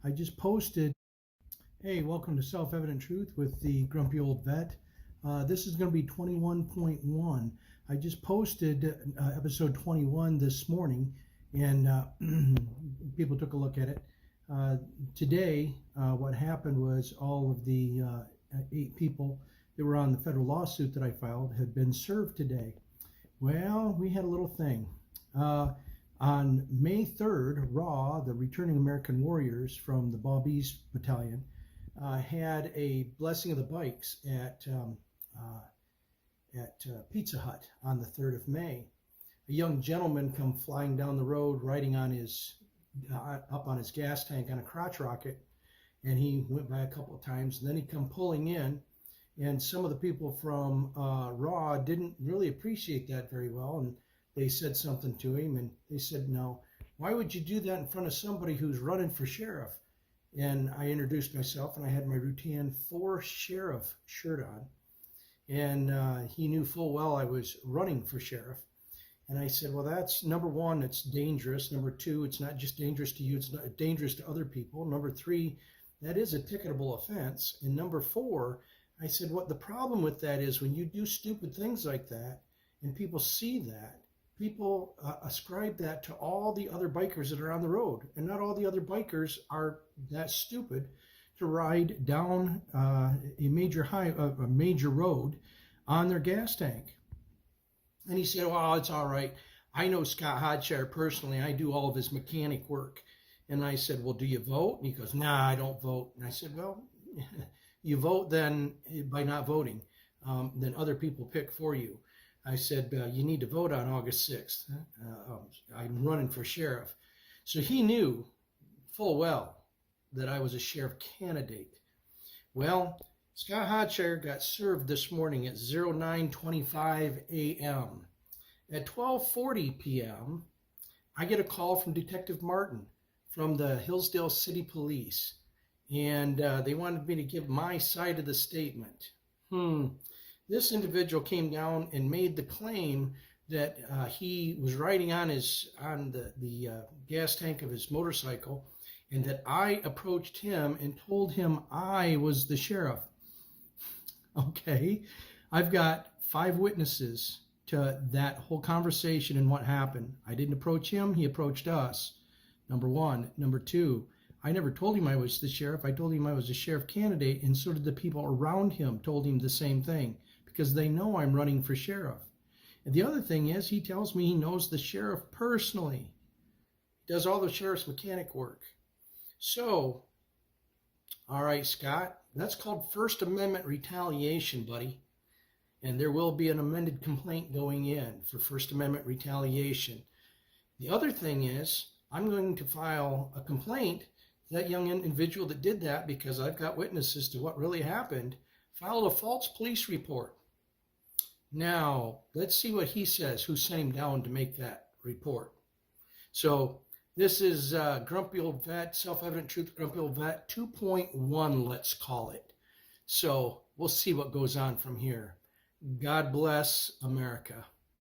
I just posted, hey, welcome to Self-Evident Truth with the Grumpy Old Vet. This is going to be 21.1. I just posted episode 21 this morning, and people took a look at it. Today, what happened was all of the 8 people that were on the federal lawsuit that I filed had been served today. Well, we had a little thing. On May 3rd, RAW, the Returning American Warriors from the Bobby's Battalion, had a blessing of the bikes at Pizza Hut on the 3rd of May. A young gentleman come flying down the road, riding on his up on his gas tank on a crotch rocket, and he went by a couple of times, and then he come pulling in, and some of the people from RAW didn't really appreciate that very well, and they said something to him, and they said, no, why would you do that in front of somebody who's running for sheriff? And I introduced myself, and I had my Rutan for Sheriff shirt on, and he knew full well I was running for sheriff. And I said, well, that's number one, it's dangerous. Number two, it's not just dangerous to you, it's not dangerous to other people. Number three, that is a ticketable offense. And number four, I said, what the problem with that is when you do stupid things like that and people see that, people ascribe that to all the other bikers that are on the road. And not all the other bikers are that stupid to ride down a major road on their gas tank. And he said, well, it's all right. I know Scott Hodshire personally. I do all of his mechanic work. And I said, well, do you vote? And he goes, nah, I don't vote. And I said, well, you vote then by not voting. Then other people pick for you. I said, you need to vote on August 6th. I'm running for sheriff. So he knew full well that I was a sheriff candidate. Well, Scott Hodshire got served this morning at 09:25 a.m. At 12:40 p.m., I get a call from Detective Martin from the Hillsdale City Police, and they wanted me to give my side of the statement. This individual came down and made the claim that he was riding on the gas tank of his motorcycle, and that I approached him and told him I was the sheriff. Okay, I've got 5 witnesses to that whole conversation and what happened. I didn't approach him, he approached us. Number one. Number two, I never told him I was the sheriff. I told him I was a sheriff candidate, and so did the people around him told him the same thing, because they know I'm running for sheriff. And the other thing is, he tells me he knows the sheriff personally. He does all the sheriff's mechanic work. So, all right, Scott, that's called First Amendment retaliation, buddy. And there will be an amended complaint going in for First Amendment retaliation. The other thing is, I'm going to file a complaint. That young individual that did that, because I've got witnesses to what really happened, filed a false police report. Now, let's see what he says, who sent him down to make that report. So, this is Grumpy Old Vet, Self-Evident Truth, Grumpy Old Vet 2.1, let's call it. So, we'll see what goes on from here. God bless America.